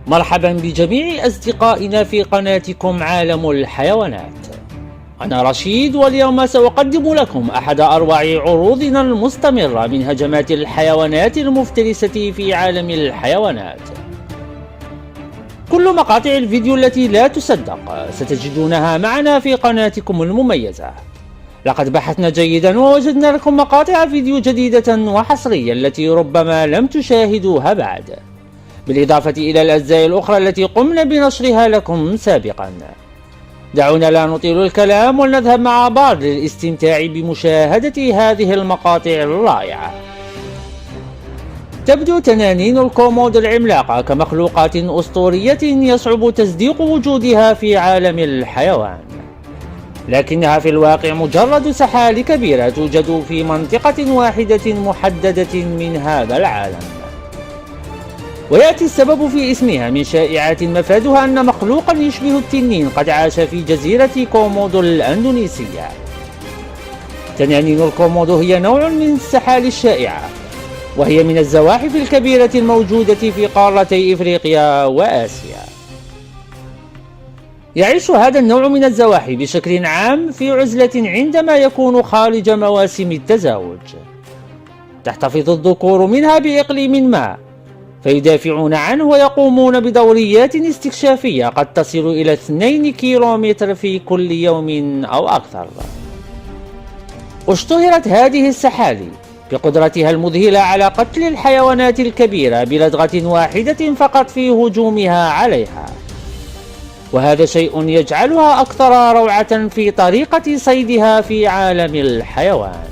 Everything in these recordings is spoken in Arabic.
مرحبا بجميع أصدقائنا في قناتكم عالم الحيوانات. أنا رشيد، واليوم سأقدم لكم أحد أروع عروضنا المستمرة من هجمات الحيوانات المفترسة في عالم الحيوانات. كل مقاطع الفيديو التي لا تصدق ستجدونها معنا في قناتكم المميزة. لقد بحثنا جيدا ووجدنا لكم مقاطع فيديو جديدة وحصرية التي ربما لم تشاهدوها بعد، بالإضافة إلى الأجزاء الأخرى التي قمنا بنشرها لكم سابقا. دعونا لا نطيل الكلام ولنذهب مع بعض للاستمتاع بمشاهدة هذه المقاطع الرائعة. تبدو تنانين الكومودو العملاقة كمخلوقات أسطورية يصعب تصديق وجودها في عالم الحيوان، لكنها في الواقع مجرد سحالي كبيرة توجد في منطقة واحدة محددة من هذا العالم. ويأتي السبب في اسمها من شائعات مفادها أن مخلوقا يشبه التنين قد عاش في جزيرة كومودو الأندونيسية. تنانين الكومودو هي نوع من السحالي الشائعة، وهي من الزواحف الكبيرة الموجودة في قارتي إفريقيا وآسيا. يعيش هذا النوع من الزواحف بشكل عام في عزلة عندما يكون خارج مواسم التزاوج. تحتفظ الذكور منها بإقليم ما، فيدافعون عنه ويقومون بدوريات استكشافية قد تصل إلى 2 كيلومتر في كل يوم أو أكثر. اشتهرت هذه السحالي بقدرتها المذهلة على قتل الحيوانات الكبيرة بلدغة واحدة فقط في هجومها عليها، وهذا شيء يجعلها أكثر روعة في طريقة صيدها في عالم الحيوان.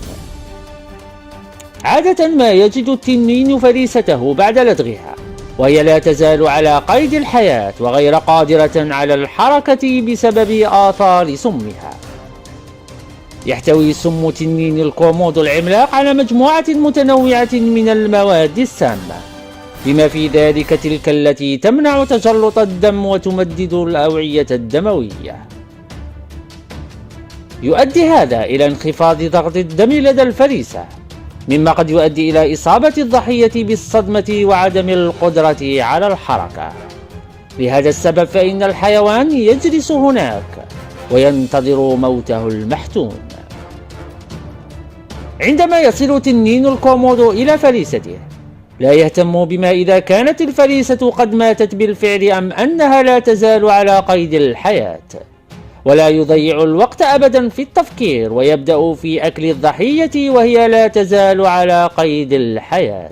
عادة ما يجد التنين فريسته بعد لدغها وهي لا تزال على قيد الحياة وغير قادرة على الحركة بسبب آثار سمها. يحتوي سم تنين الكومودو العملاق على مجموعة متنوعة من المواد السامة، بما في ذلك تلك التي تمنع تجلط الدم وتمدد الأوعية الدموية. يؤدي هذا إلى انخفاض ضغط الدم لدى الفريسة، مما قد يؤدي إلى إصابة الضحية بالصدمة وعدم القدرة على الحركة. لهذا السبب فإن الحيوان يجلس هناك وينتظر موته المحتوم. عندما يصل تنين الكومودو إلى فريسته لا يهتم بما إذا كانت الفريسة قد ماتت بالفعل أم أنها لا تزال على قيد الحياة، ولا يضيع الوقت أبدا في التفكير ويبدأ في أكل الضحية وهي لا تزال على قيد الحياة.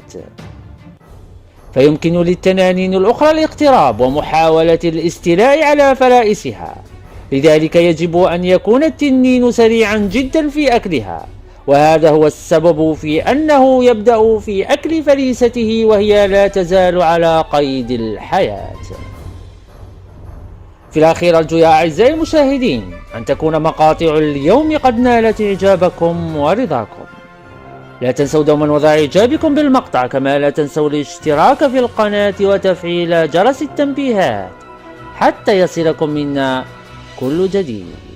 فيمكن للتنانين الأخرى الاقتراب ومحاولة الاستيلاء على فرائسها، لذلك يجب أن يكون التنين سريعا جدا في أكلها، وهذا هو السبب في أنه يبدأ في أكل فريسته وهي لا تزال على قيد الحياة. في الأخير أرجو يا أعزائي المشاهدين أن تكون مقاطع اليوم قد نالت إعجابكم ورضاكم. لا تنسوا دوما وضع إعجابكم بالمقطع، كما لا تنسوا الاشتراك في القناة وتفعيل جرس التنبيهات حتى يصلكم منا كل جديد.